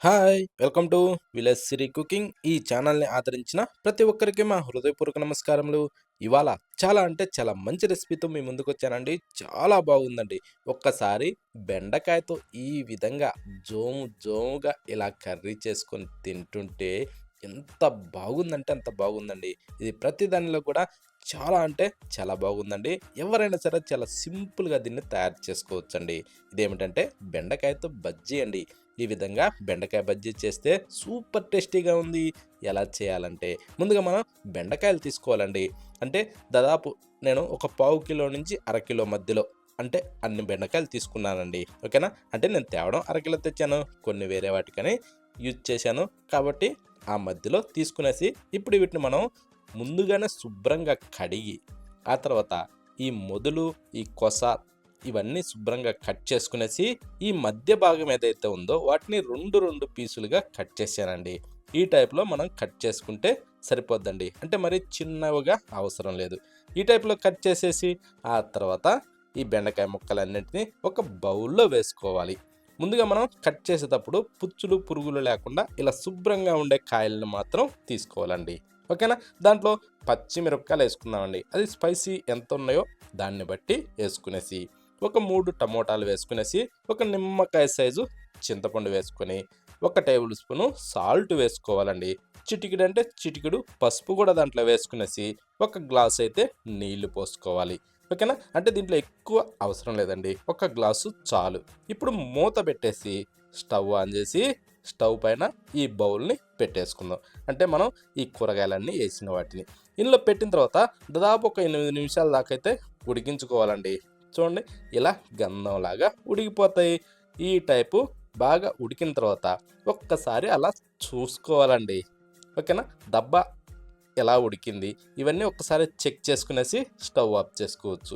Hi! Welcome to village Siri cooking. ఈ ఛానల్‌ని ఆదరించిన ప్రతి ఒక్కరికి మా హృదయపూర్వక నమస్కారములు. ఇవాళ చాలా అంటే చాలా మంచి రెసిపీతో మీ ముందుకొచ్చానండి. చాలా బాగుందండి. ఒక్కసారి బెండకాయతో ఈ విధంగా జోము జోముగా ఇలా కర్రీ చేసుకొని తింటుంటే ఎంత బాగుందంటే అంత బాగుందండి. ఇది ప్రతి దానిలో కూడా చాలా అంటే చాలా బాగుందండి. ఎవరైనా సరే చాలా సింపుల్‌గా దీన్ని తయారు చేసుకోవచ్చండి. ఇదేమిటంటే బెండకాయతో బజ్జీ అండి. ఈ విధంగా బెండకాయ బజ్జీ చేస్తే సూపర్ టేస్టీగా ఉంది. ఎలా చేయాలంటే ముందుగా మనం బెండకాయలు తీసుకోవాలండి. అంటే దాదాపు నేను ఒక పావు కిలో నుంచి అరకిలో మధ్యలో అంటే అన్ని బెండకాయలు తీసుకున్నానండి. ఓకేనా? అంటే నేను తేవడం అరకిలో తెచ్చాను. కొన్ని వేరే వాటికని యూజ్ చేశాను. కాబట్టి ఆ మధ్యలో తీసుకునేసి ఇప్పుడు వీటిని మనం ముందుగానే శుభ్రంగా కడిగి ఆ తర్వాత ఈ మొదలు, ఈ కొస ఇవన్నీ శుభ్రంగా కట్ చేసుకునేసి ఈ మధ్య భాగం ఏదైతే ఉందో వాటిని 2 పీసులుగా కట్ చేశానండి. ఈ టైప్‌లో మనం కట్ చేసుకుంటే సరిపోద్దండి. అంటే మరి చిన్నవిగా అవసరం లేదు. ఈ టైప్‌లో కట్ చేసేసి ఆ తర్వాత ఈ బెండకాయ ముక్కలన్నిటిని ఒక బౌల్‌లో వేసుకోవాలి. ముందుగా మనం కట్ చేసేటప్పుడు పుచ్చులు, పురుగులు లేకుండా ఇలా శుభ్రంగా ఉండే కాయలను మాత్రం తీసుకోవాలండి. ఓకేనా? దాంట్లో పచ్చిమిరపకాయలు వేసుకుందామండి. అది స్పైసీ ఎంత ఉన్నాయో దాన్ని బట్టి వేసుకునేసి ఒక 3 టమోటాలు వేసుకునేసి, ఒక నిమ్మకాయ సైజు చింతపండు వేసుకొని, ఒక టేబుల్ స్పూను సాల్ట్ వేసుకోవాలండి. చిటికెడు అంటే చిటికెడు పసుపు కూడా దాంట్లో వేసుకునేసి, ఒక గ్లాస్ అయితే నీళ్లు పోసుకోవాలి. ఓకేనా? అంటే దీంట్లో ఎక్కువ అవసరం లేదండి. ఒక గ్లాసు చాలు. ఇప్పుడు మూత పెట్టేసి స్టవ్ ఆన్ చేసి, స్టవ్ పైన ఈ బౌల్‌ని పెట్టేసుకుందాం. అంటే మనం ఈ కూరగాయలన్నీ ఏసిన వాటిని. ఇందులో పెట్టిన తర్వాత దాదాపు ఒక 8 నిమిషాల దాకా అయితే ఉడికించుకోవాలండి. చూడండి ఇలా గంధంలాగా ఉడికిపోతాయి. ఈ టైపు బాగా ఉడికిన తర్వాత ఒక్కసారి అలా చూసుకోవాలండి. ఓకేనా? దబ్బా ఎలా ఉడికింది ఇవన్నీ ఒక్కసారి చెక్ చేసుకునేసి స్టవ్ ఆఫ్ చేసుకోవచ్చు.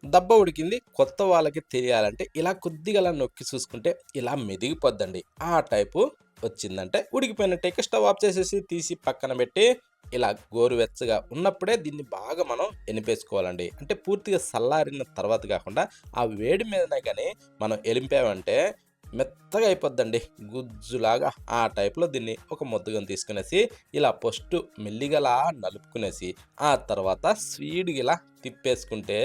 దబ్బ ఉడికింది కొత్త వాళ్ళకి తెలియాలంటే ఇలా కొద్దిగా అలా నొక్కి చూసుకుంటే ఇలా మెదిగిపోద్దండి. ఆ టైపు వచ్చిందంటే ఉడికిపోయినట్టే. ఇక స్టవ్ ఆఫ్ చేసేసి తీసి పక్కన పెట్టి ఇలా గోరువెచ్చగా ఉన్నప్పుడే దీన్ని బాగా మనం ఎనిపేసుకోవాలండి. అంటే పూర్తిగా చల్లారిన తర్వాత కాకుండా ఆ వేడి మీదనే కానీ మనం ఎలింపామంటే మెత్తగా అయిపోద్దండి. గుజ్జులాగా ఆ టైప్‌లో దీన్ని ఒక ముద్దగని తీసుకునేసి ఇలా ఫస్టు మెల్లిగలా నలుపుకునేసి ఆ తర్వాత స్పీడ్‌గా ఇలా తిప్పేసుకుంటే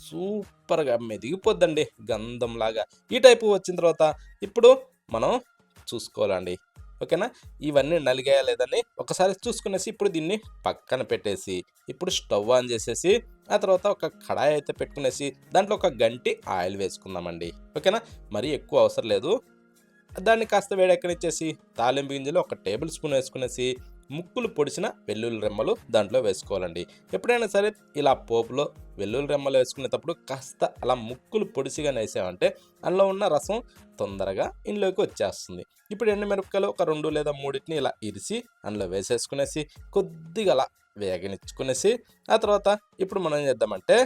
సూపర్‌గా మెదిగిపోద్దండి గంధంలాగా. ఈ టైపు వచ్చిన తర్వాత ఇప్పుడు మనం చూసుకోవాలండి. ఓకేనా? ఇవన్నీ నలిగాయా లేదని ఒకసారి చూసుకునేసి ఇప్పుడు దీన్ని పక్కన పెట్టేసి, ఇప్పుడు స్టవ్ ఆన్ చేసేసి, ఆ తర్వాత ఒక కడాయి అయితే పెట్టుకునేసి, దాంట్లో ఒక గంటి ఆయిల్ వేసుకుందామండి. ఓకేనా? మరీ ఎక్కువ అవసరం లేదు. దాన్ని కాస్త వేడెక్కనిచ్చేసి, తాలింపు గింజలు ఒక టేబుల్ స్పూన్ వేసుకునేసి, ముక్కులు పొడిచిన వెల్లుల్లి రెమ్మలు దాంట్లో వేసుకోవాలండి. ఎప్పుడైనా సరే ఇలా పోపులో వెల్లుల్లి రెమ్మలు వేసుకునేటప్పుడు కాస్త అలా ముక్కులు పొడిసిగా వేసామంటే అందులో ఉన్న రసం తొందరగా ఇందులోకి వచ్చేస్తుంది. ఇప్పుడు ఎండుమిరపకాయలు ఒక 2 లేదా 3 ఇలా ఇరిసి అందులో వేసేసుకునేసి కొద్దిగా అలా వేగనిచ్చుకునేసి ఆ తర్వాత ఇప్పుడు మనం ఏం చేద్దామంటే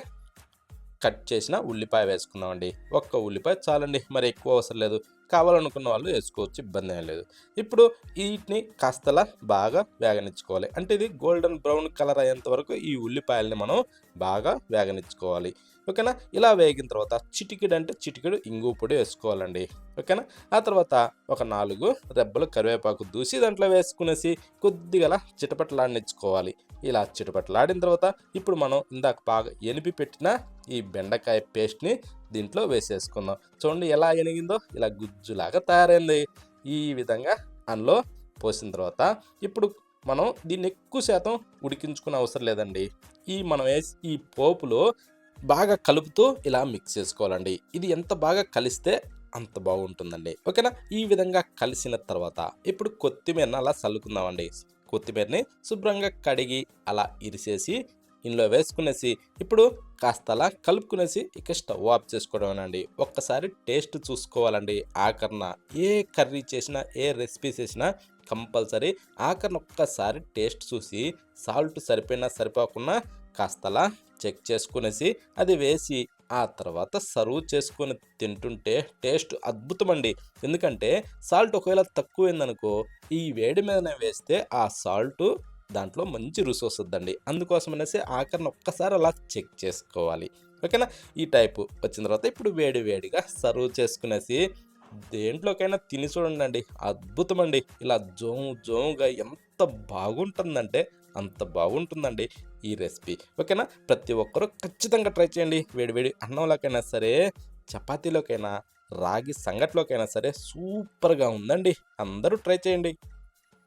కట్ చేసిన ఉల్లిపాయ వేసుకుందామండి. ఒక్క ఉల్లిపాయ చాలండి. మరి ఎక్కువ అవసరం లేదు. కావాలనుకున్న వాళ్ళు వేసుకోవచ్చు. ఇబ్బంది ఏం లేదు. ఇప్పుడు వీటిని కాస్తలా బాగా వేగనిచ్చుకోవాలి. అంటే ఇది గోల్డెన్ బ్రౌన్ కలర్ అయ్యేంత వరకు ఈ ఉల్లిపాయల్ని మనం బాగా వేగనిచ్చుకోవాలి. ఓకేనా? ఇలా వేగిన తర్వాత చిటికెడు అంటే చిటికెడు ఇంగువ పొడి వేసుకోవాలండి. ఓకేనా? ఆ తర్వాత ఒక 4 రెబ్బలు కరివేపాకు దూసి దాంట్లో వేసుకునేసి కొద్దిగా అలా చిటపటలాడనిచ్చుకోవాలి. ఇలా చిటపటలాడిన తర్వాత ఇప్పుడు మనం ఇందాక బాగా ఎనిపి పెట్టిన ఈ బెండకాయ పేస్ట్‌ని దీంట్లో వేసేసుకుందాం. చూడండి ఎలా ఎనిగిందో ఇలా గుజ్జులాగా తయారైంది. ఈ విధంగా అందులో పోసిన తర్వాత ఇప్పుడు మనం దీన్ని ఎక్కువ శాతం ఉడికించుకునే అవసరం లేదండి. మనం వేసి ఈ పోపులో బాగా కలుపుతూ ఇలా మిక్స్ చేసుకోవాలండి. ఇది ఎంత బాగా కలిస్తే అంత బాగుంటుందండి. ఓకేనా? ఈ విధంగా కలిసిన తర్వాత ఇప్పుడు కొత్తిమీరని అలా చల్లుకుందామండి. కొత్తిమీరని శుభ్రంగా కడిగి అలా ఇరిసేసి ఇందులో వేసుకునేసి ఇప్పుడు కాస్త అలా కలుపుకునేసి ఇక స్టవ్ ఆఫ్ చేసుకోవడమేనండి. ఒక్కసారి టేస్ట్ చూసుకోవాలండి. ఆఖరిన ఏ కర్రీ చేసినా ఏ రెసిపీ చేసినా కంపల్సరీ ఆఖరిన ఒక్కసారి టేస్ట్ చూసి సాల్ట్ సరిపోయినా సరిపోకున్నా కాస్తలా చెక్ చేసుకునేసి అది వేసి ఆ తర్వాత సర్వ్ చేసుకొని తింటుంటే టేస్ట్ అద్భుతమండి. ఎందుకంటే సాల్ట్ ఒకవేళ తక్కువైందనుకో ఈ వేడి మీదనే వేస్తే ఆ సాల్టు దాంట్లో మంచి రుచి వస్తుందండి. అందుకోసం అనేసి ఆఖరిన ఒక్కసారి అలా చెక్ చేసుకోవాలి. ఓకేనా? ఈ టైపు వచ్చిన తర్వాత ఇప్పుడు వేడి వేడిగా సర్వ్ చేసుకునేసి దేంట్లోకైనా తిని చూడండండి. అద్భుతమండి. ఇలా జోము జోముగా ఎంత బాగుంటుందంటే అంత బాగుంటుందండి ఈ రెసిపీ. ఓకేనా? ప్రతి ఒక్కరు ఖచ్చితంగా ట్రై చేయండి. వేడి వేడి అన్నంలోకైనా సరే, చపాతీలోకైనా, రాగి సంగట్లోకైనా సరే సూపర్‌గా ఉందండి. అందరూ ట్రై చేయండి.